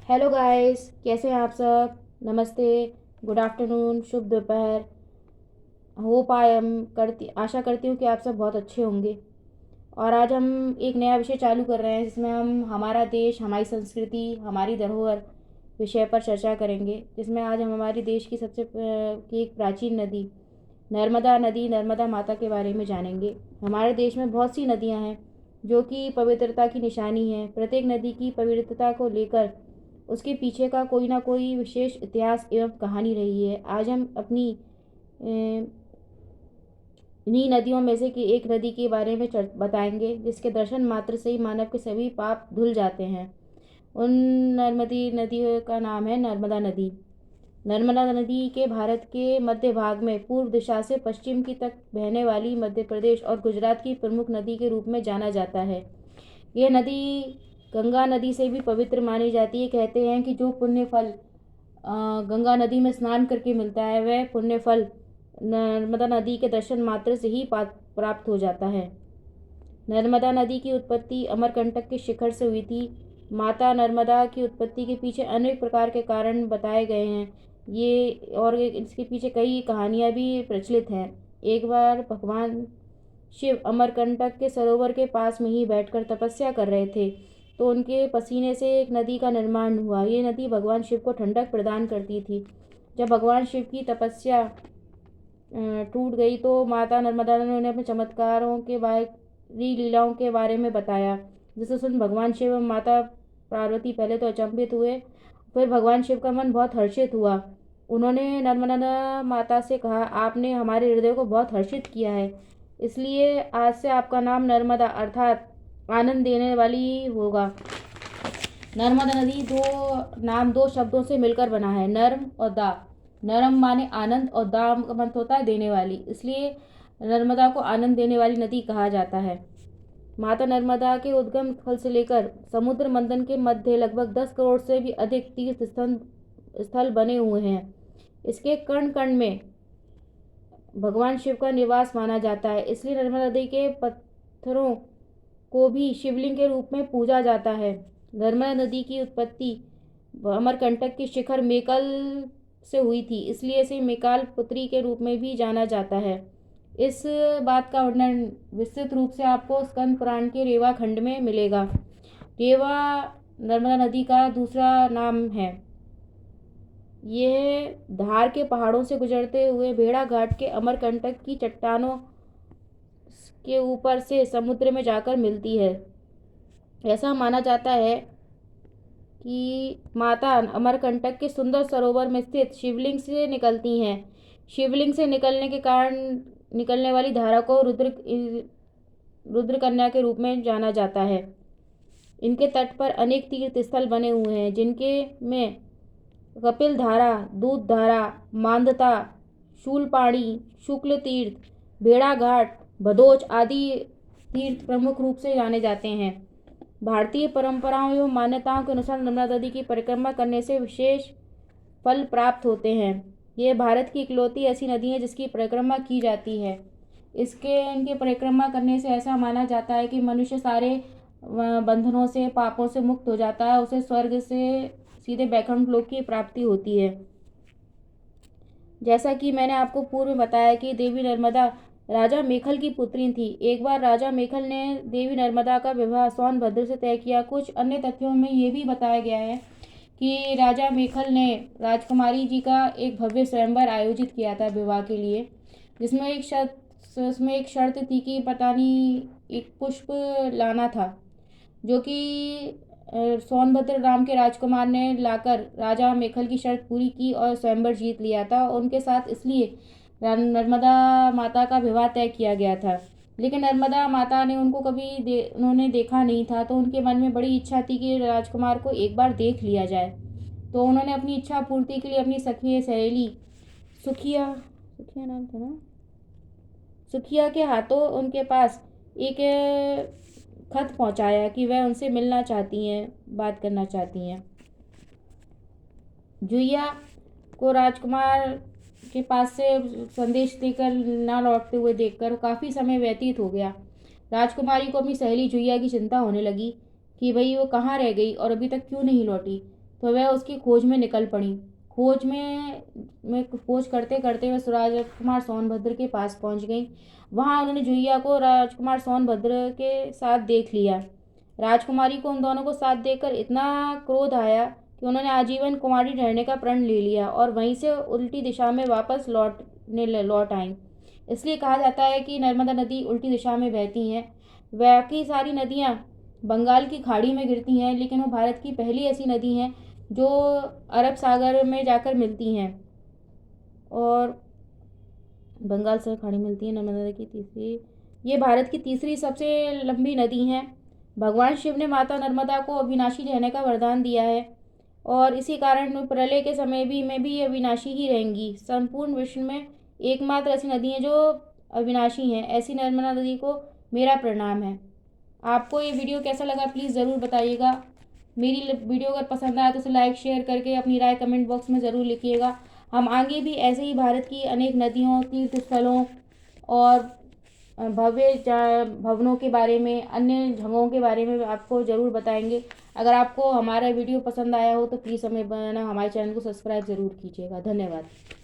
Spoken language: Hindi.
हेलो गाइस, कैसे हैं आप सब। नमस्ते, गुड आफ्टरनून, शुभ दोपहर। होप आई एम करती आशा करती हूँ कि आप सब बहुत अच्छे होंगे। और आज हम एक नया विषय चालू कर रहे हैं जिसमें हम हमारा देश, हमारी संस्कृति, हमारी धरोहर विषय पर चर्चा करेंगे। जिसमें आज हम हमारे देश की की एक प्राचीन नदी नर्मदा माता के बारे में जानेंगे। हमारे देश में बहुत सी नदियाँ हैं जो कि पवित्रता की निशानी है। प्रत्येक नदी की पवित्रता को लेकर उसके पीछे का कोई ना कोई विशेष इतिहास एवं कहानी रही है। आज हम अपनी इन्हीं नदियों में से कि एक नदी के बारे में बताएंगे जिसके दर्शन मात्र से ही मानव के सभी पाप धुल जाते हैं। उन नर्मदी नदियों का नाम है नर्मदा नदी। नर्मदा नदी के भारत के मध्य भाग में पूर्व दिशा से पश्चिम की तक बहने वाली मध्य प्रदेश और गुजरात की प्रमुख नदी के रूप में जाना जाता है। यह नदी गंगा नदी से भी पवित्र मानी जाती है। कहते हैं कि जो पुण्य फल गंगा नदी में स्नान करके मिलता है वह पुण्य फल नर्मदा नदी के दर्शन मात्र से ही प्राप्त हो जाता है। नर्मदा नदी की उत्पत्ति अमरकंटक के शिखर से हुई थी। माता नर्मदा की उत्पत्ति के पीछे अनेक प्रकार के कारण बताए गए हैं। इसके पीछे कई कहानियाँ भी प्रचलित हैं। एक बार भगवान शिव अमरकंटक के सरोवर के पास में ही बैठकर तपस्या कर रहे थे तो उनके पसीने से एक नदी का निर्माण हुआ। ये नदी भगवान शिव को ठंडक प्रदान करती थी। जब भगवान शिव की तपस्या टूट गई तो माता नर्मदा ने उन्हें अपने चमत्कारों के बाहरी लीलाओं के बारे में बताया, जिसे सुन भगवान शिव एवं माता पार्वती पहले तो अचंभित हुए, फिर भगवान शिव का मन बहुत हर्षित हुआ। उन्होंने नर्मदा माता से कहा, आपने हमारे हृदय को बहुत हर्षित किया है, इसलिए आज से आपका नाम नर्मदा अर्थात आनंद देने वाली होगा। नर्मदा नदी दो शब्दों से मिलकर बना है, नर्म और दा। नरम माने आनंद और दा का मतलब होता है देने वाली, इसलिए नर्मदा को आनंद देने वाली नदी कहा जाता है। माता नर्मदा के उद्गम स्थल से लेकर समुद्र मंथन के मध्य लगभग 10 करोड़ से भी अधिक तीर्थ स्थल बने हुए हैं। इसके कण कण में भगवान शिव का निवास माना जाता है, इसलिए नर्मदा नदी के पत्थरों को भी शिवलिंग के रूप में पूजा जाता है। नर्मदा नदी की उत्पत्ति अमरकंटक की शिखर मेकल से हुई थी, इसलिए इसे मेकाल पुत्री के रूप में भी जाना जाता है। इस बात का वर्णन विस्तृत रूप से आपको स्कंद पुराण के रेवा खंड में मिलेगा। रेवा नर्मदा नदी का दूसरा नाम है। यह धार के पहाड़ों से गुजरते हुए भेड़ा घाट के अमरकंटक की चट्टानों के ऊपर से समुद्र में जाकर मिलती है। ऐसा माना जाता है कि माता अमरकंटक के सुंदर सरोवर में स्थित शिवलिंग से निकलती हैं। शिवलिंग से निकलने के कारण निकलने वाली धारा को रुद्र कन्या के रूप में जाना जाता है। इनके तट पर अनेक तीर्थ स्थल बने हुए हैं, जिनके में कपिल धारा, दूध धारा, मांदता, शूलपाणी, शुक्ल तीर्थ, भेड़ा घाट, भदोच आदि तीर्थ प्रमुख रूप से जाने जाते हैं। भारतीय परंपराओं एवं मान्यताओं के अनुसार नर्मदा नदी की परिक्रमा करने से विशेष फल प्राप्त होते हैं। ये भारत की इकलौती ऐसी नदी है जिसकी परिक्रमा की जाती है। इनके परिक्रमा करने से ऐसा माना जाता है कि मनुष्य सारे बंधनों से, पापों से मुक्त हो जाता है, उसे स्वर्ग से सीधे बैकुंठ लोक की प्राप्ति होती है। जैसा कि मैंने आपको पूर्व में बताया कि देवी नर्मदा राजा मेखल की पुत्री थी। एक बार राजा मेखल ने देवी नर्मदा का विवाह सोनभद्र से तय किया। कुछ अन्य तथ्यों में ये भी बताया गया है कि राजा मेखल ने राजकुमारी जी का एक भव्य स्वयंवर आयोजित किया था विवाह के लिए, जिसमें एक शर्त थी कि पता नहीं एक पुष्प लाना था, जो कि सोनभद्र नाम के राजकुमार ने लाकर राजा मेखल की शर्त पूरी की और स्वयंवर जीत लिया था। उनके साथ इसलिए नर्मदा माता का विवाह तय किया गया था। लेकिन नर्मदा माता ने उन्होंने देखा नहीं था, तो उनके मन में बड़ी इच्छा थी कि राजकुमार को एक बार देख लिया जाए। तो उन्होंने अपनी इच्छा पूर्ति के लिए अपनी सखी सहेली सुखिया सुखिया नाम था ना सुखिया के हाथों उनके पास एक खत पहुंचाया कि वह उनसे मिलना चाहती हैं, बात करना चाहती हैं। जुइया को राजकुमार के पास से संदेश देकर ना लौटते हुए देखकर काफ़ी समय व्यतीत हो गया। राजकुमारी को अपनी सहेली जुइया की चिंता होने लगी कि भाई वो कहाँ रह गई और अभी तक क्यों नहीं लौटी। तो वह उसकी खोज में निकल पड़ी। खोज करते करते वह राजकुमार सोनभद्र के पास पहुंच गई। वहां उन्होंने जुहिया को राजकुमार सोनभद्र के साथ देख लिया। राजकुमारी को उन दोनों को साथ देखकर इतना क्रोध आया कि उन्होंने आजीवन कुंवारी रहने का प्रण ले लिया और वहीं से उल्टी दिशा में वापस लौट आईं। इसलिए कहा जाता है कि नर्मदा नदी उल्टी दिशा में बहती हैं। बाकी सारी नदियाँ बंगाल की खाड़ी में गिरती हैं, लेकिन वो भारत की पहली ऐसी नदी हैं जो अरब सागर में जाकर मिलती हैं और बंगाल से खाड़ी मिलती है। नर्मदा की तीसरी, ये भारत की तीसरी सबसे लंबी नदी है। भगवान शिव ने माता नर्मदा को अविनाशी रहने का वरदान दिया है और इसी कारण प्रलय के समय में भी अविनाशी ही रहेंगी। संपूर्ण विश्व में एकमात्र ऐसी नदी है जो अविनाशी हैं। ऐसी नर्मदा नदी को मेरा प्रणाम है। आपको ये वीडियो कैसा लगा प्लीज़ ज़रूर बताइएगा। मेरी वीडियो अगर पसंद आए तो उसे लाइक शेयर करके अपनी राय कमेंट बॉक्स में ज़रूर लिखिएगा। हम आगे भी ऐसे ही भारत की अनेक नदियों, तीर्थ स्थलों और भव्य भवनों के बारे में, अन्य जगहों के बारे में आपको ज़रूर बताएंगे। अगर आपको हमारा वीडियो पसंद आया हो तो प्लीज़ हमें हमारे चैनल को सब्सक्राइब ज़रूर कीजिएगा। धन्यवाद।